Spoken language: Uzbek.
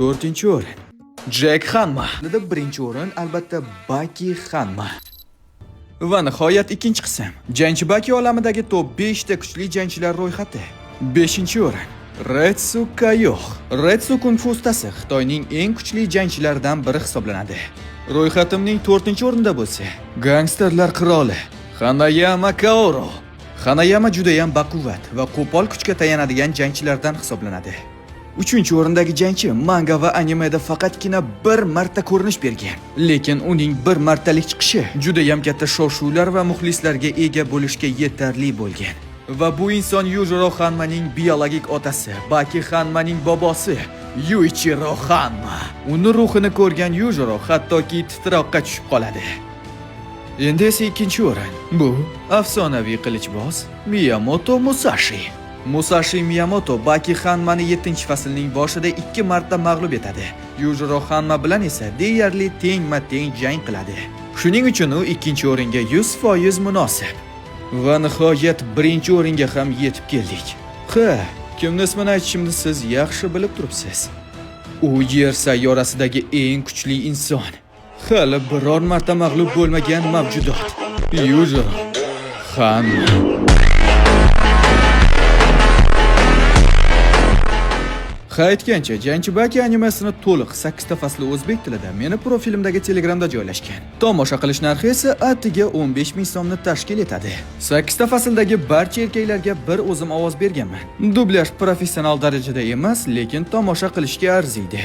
4-o'rin Jack Hanma. Birinchi o'rin albatta Baki Hanma. Va nihoyat ikkinchi qism. Jangchi Baki olamidagi top 5 ta kuchli jangchilar ro'yxati. 5-o'rin Retsu Kayoh. Retsu kung fu ustasi Xitoyning eng kuchli jangchilaridan biri hisoblanadi. Ro'yxatimning 4-o'rinda bo'lsa, gangsterlar qiroli Hanayama Kaoru. Hanayama juda ham baquvvat va qo'pol kuchga tayanadigan jangchilardan hisoblanadi. 3-o'rindagi jangchi manga va animeda faqatgina bir marta ko'rinish bergan, lekin uning bir martalik chiqishi juda ham katta shov-shuvlar va muxlislarga ega bo'lishga yetarli bo'lgan. Va bu inson Yujiro Hanmaning biologik otasi, Baki Hanmaning bobosi Yuichiro Hanma. Uni ruhini ko'rgan Yujiro hattoki titroqqa tushib qoladi. Endi esa ikkinchi o'rin. Bu afsonaviy qilichboz Miyamoto Musashi. Musashi Miyamoto Baki Hanmani 7-faslning boshida 2 marta mag'lub etadi. Yujiro Hanma bilan esa deyarli tengma-teng jang qiladi. Shuning uchun u 2-o'ringa 100% munosib. Va nihoyat 1-o'ringa ham yetib keldik. Kimni ismini aytishimni siz yaxshi bilib turibsiz. U yer sayyorasidagi eng kuchli inson. Hali biror marta mag'lub bo'lmagan mavjudot. Yujiro Hanma. Aytgancha, Jangchi Baki animasini to'liq 8 ta fasli o'zbek tilida meni profilimdagi Telegramda joylashgan. Tomosha qilish narxi esa attiga 15,000 so'mni tashkil etadi. 8 ta fasldagi barcha erkaklarga bir o'zim ovoz berganman. Dublyaj professional darajada emas, lekin tomosha qilishga arziydi.